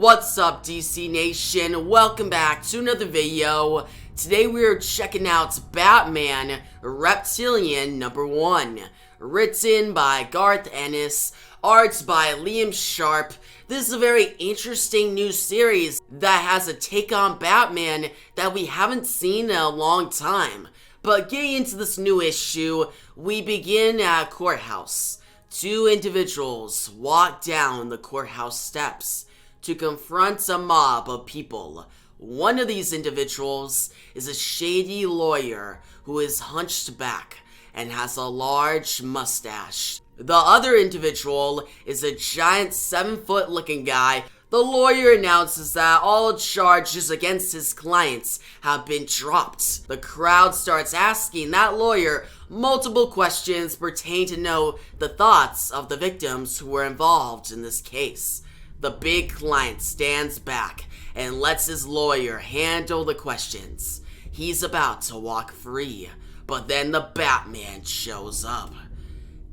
What's up, DC Nation? Welcome back to another video. Today we are checking out Batman Reptilian #1. Written by Garth Ennis, art by Liam Sharp. This is a very interesting new series that has a take on Batman that we haven't seen in a long time. But getting into this new issue, we begin at a courthouse. Two individuals walk down the courthouse steps to confront a mob of people. One of these individuals is a shady lawyer who is hunched back and has a large mustache. The other individual is a giant 7-foot looking guy. The lawyer announces that all charges against his clients have been dropped. The crowd starts asking that lawyer multiple questions pertaining to know the thoughts of the victims who were involved in this case. The big client stands back and lets his lawyer handle the questions. He's about to walk free, but then the Batman shows up.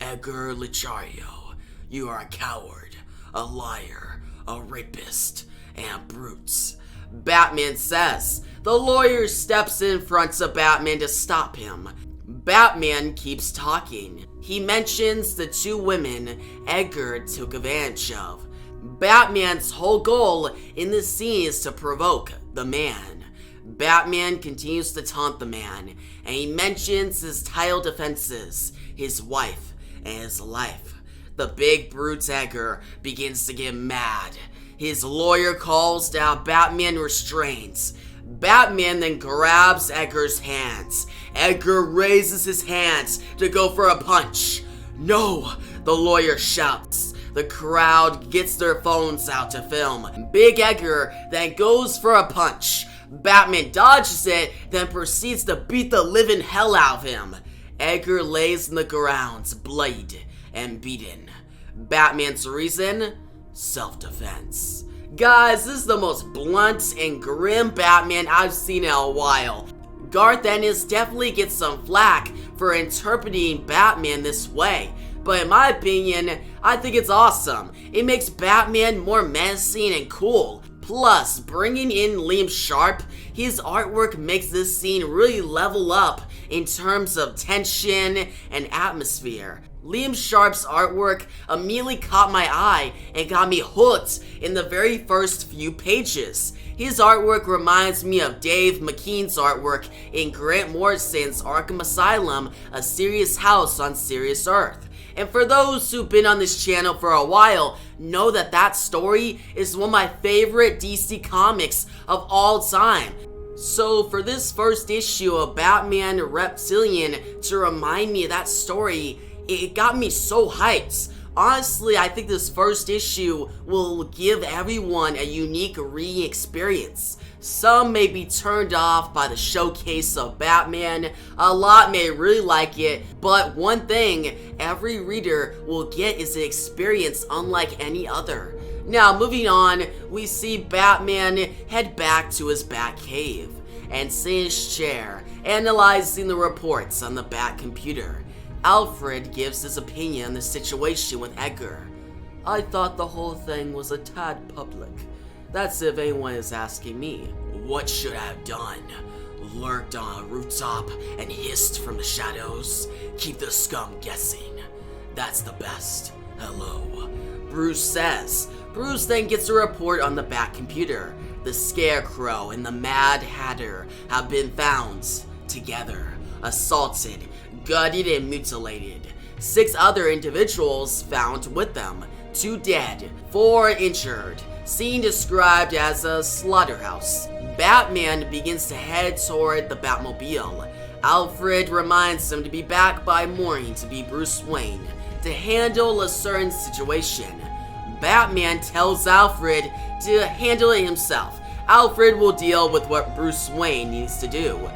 Edgar Lichario, you are a coward, a liar, a rapist, and brutes. Batman says. The lawyer steps in front of Batman to stop him. Batman keeps talking. He mentions the two women Edgar took advantage of. Batman's whole goal in this scene is to provoke the man. Batman continues to taunt the man, and he mentions his title defenses, his wife, and his life. The big brute Edgar begins to get mad. His lawyer calls down Batman restraints. Batman then grabs Edgar's hands. Edgar raises his hands to go for a punch. No, the lawyer shouts. The crowd gets their phones out to film. Big Edgar then goes for a punch. Batman dodges it, then proceeds to beat the living hell out of him. Edgar lays on the ground, bloodied and beaten. Batman's reason? Self-defense. Guys, this is the most blunt and grim Batman I've seen in a while. Garth Ennis definitely gets some flack for interpreting Batman this way, but in my opinion, I think it's awesome. It makes Batman more menacing and cool. Plus, bringing in Liam Sharp, his artwork makes this scene really level up in terms of tension and atmosphere. Liam Sharp's artwork immediately caught my eye and got me hooked in the very first few pages. His artwork reminds me of Dave McKean's artwork in Grant Morrison's Arkham Asylum, A Serious House on Serious Earth. And for those who've been on this channel for a while, know that that story is one of my favorite DC comics of all time. So for this first issue of Batman Reptilian to remind me of that story, it got me so hyped. Honestly, I think this first issue will give everyone a unique reading experience. Some may be turned off by the showcase of Batman, a lot may really like it, but one thing every reader will get is an experience unlike any other. Now, moving on, we see Batman head back to his Batcave and sit in his chair, analyzing the reports on the Bat computer. Alfred gives his opinion on the situation with Edgar. I thought the whole thing was a tad public. That's if anyone is asking me. What should I have done? Lurked on a rooftop and hissed from the shadows? Keep the scum guessing. That's the best. Hello. Bruce says. Bruce then gets a report on the Bat computer. The Scarecrow and the Mad Hatter have been found together, assaulted, gutted and mutilated. 6 other individuals found with them. 2 dead, 4 injured. Scene described as a slaughterhouse. Batman begins to head toward the Batmobile. Alfred reminds him to be back by morning to be Bruce Wayne to handle a certain situation. Batman tells Alfred to handle it himself. Alfred will deal with what Bruce Wayne needs to do.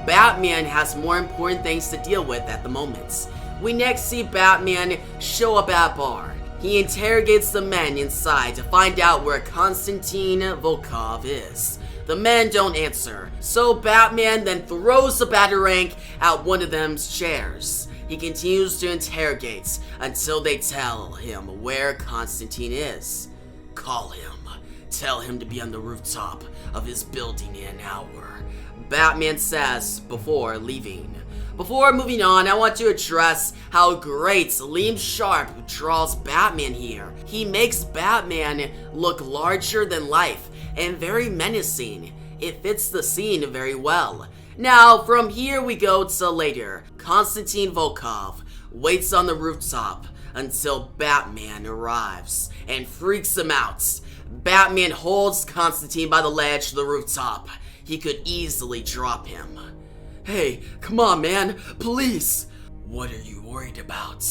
Batman has more important things to deal with at the moment. We next see Batman show up at a bar. He interrogates the men inside to find out where Konstantin Volkov is. The men don't answer, so Batman then throws the batarang at one of them's chairs. He continues to interrogate until they tell him where Konstantin is. Call him. Tell him to be on the rooftop of his building in an hour, Batman says before leaving. Before moving on, I want to address how great Liam Sharp draws Batman here. He makes Batman look larger than life and very menacing. It fits the scene very well. Now, from here we go to later. Konstantin Volkov waits on the rooftop until Batman arrives and freaks him out. Batman holds Konstantin by the ledge of the rooftop. He could easily drop him. Hey, come on, man, please. What are you worried about?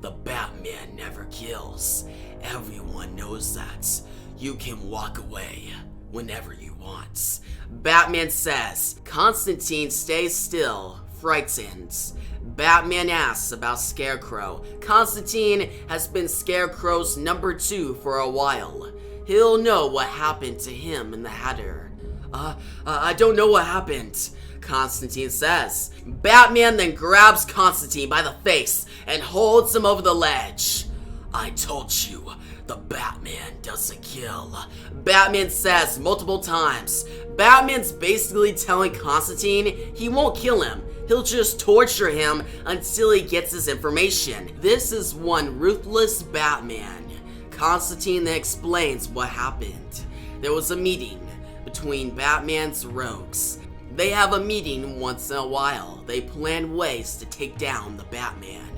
The Batman never kills. Everyone knows that. You can walk away whenever you want, Batman says. Konstantin stays still, frightened. Batman asks about Scarecrow. Konstantin has been Scarecrow's number 2 for a while. He'll know what happened to him and the Hatter. I don't know what happened, Konstantin says. Batman then grabs Konstantin by the face and holds him over the ledge. I told you, the Batman doesn't kill, Batman says multiple times. Batman's basically telling Konstantin he won't kill him. He'll just torture him until he gets his information. This is one ruthless Batman. Konstantin then explains what happened. There was a meeting between Batman's rogues. They have a meeting once in a while. They plan ways to take down the Batman.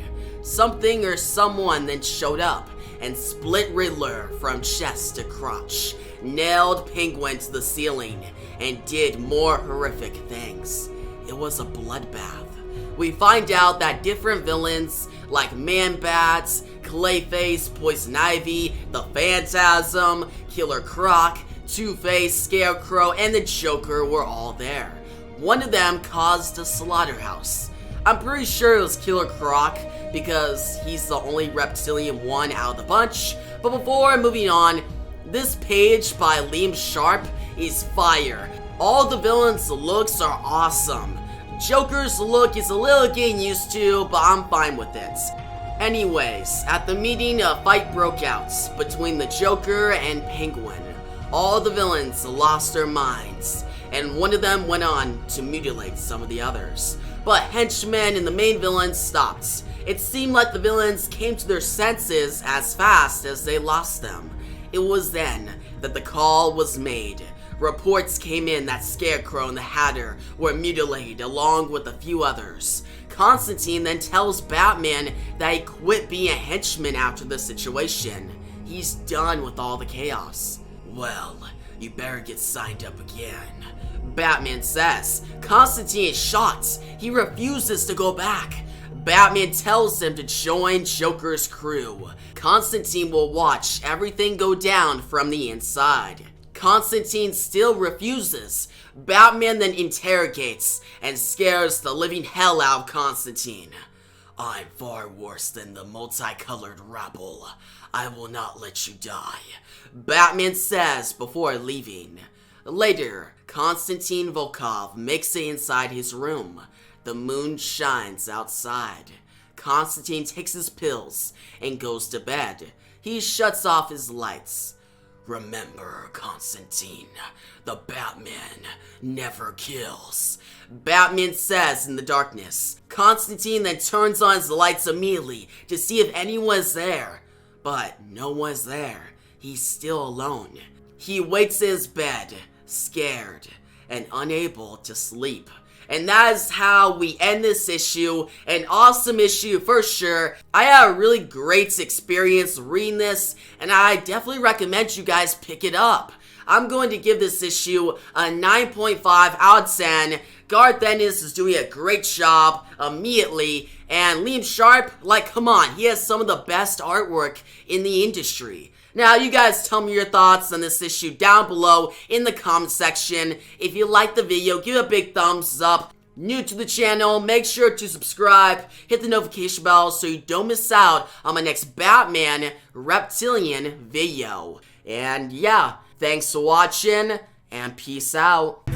Something or someone then showed up and split Riddler from chest to crotch, nailed Penguin to the ceiling, and did more horrific things. It was a bloodbath. We find out that different villains like Man-Bat, Clayface, Poison Ivy, the Phantasm, Killer Croc, Two-Face, Scarecrow, and the Joker were all there. One of them caused a slaughterhouse. I'm pretty sure it was Killer Croc because he's the only reptilian one out of the bunch. But before moving on, this page by Liam Sharp is fire. All the villains' looks are awesome. Joker's look is a little getting used to, but I'm fine with it. Anyways, at the meeting, a fight broke out between the Joker and Penguin. All the villains lost their minds, and one of them went on to mutilate some of the others. But henchmen and the main villain stopped. It seemed like the villains came to their senses as fast as they lost them. It was then that the call was made. Reports came in that Scarecrow and the Hatter were mutilated along with a few others. Konstantin then tells Batman that he quit being a henchman after the situation. He's done with all the chaos. Well, you better get signed up again, Batman says. Konstantin is shocked. He refuses to go back. Batman tells him to join Joker's crew. Konstantin will watch everything go down from the inside. Konstantin still refuses. Batman then interrogates and scares the living hell out of Konstantin. I'm far worse than the multicolored rabble. I will not let you die, Batman says before leaving. Later, Konstantin Volkov makes it inside his room. The moon shines outside. Konstantin takes his pills and goes to bed. He shuts off his lights. Remember, Konstantin, the Batman never kills, Batman says in the darkness. Konstantin then turns on his lights immediately to see if anyone's there. But no one's there. He's still alone. He wakes in his bed, scared and unable to sleep. And that is how we end this issue. An awesome issue for sure. I had a really great experience reading this, and I definitely recommend you guys pick it up. I'm going to give this issue a 9.5 out of 10. Garth Ennis is doing a great job immediately, and Liam Sharp, like, come on, he has some of the best artwork in the industry. Now, you guys tell me your thoughts on this issue down below in the comment section. If you liked the video, give it a big thumbs up. New to the channel, make sure to subscribe, hit the notification bell so you don't miss out on my next Batman Reptilian video. And yeah, thanks for watching, and peace out.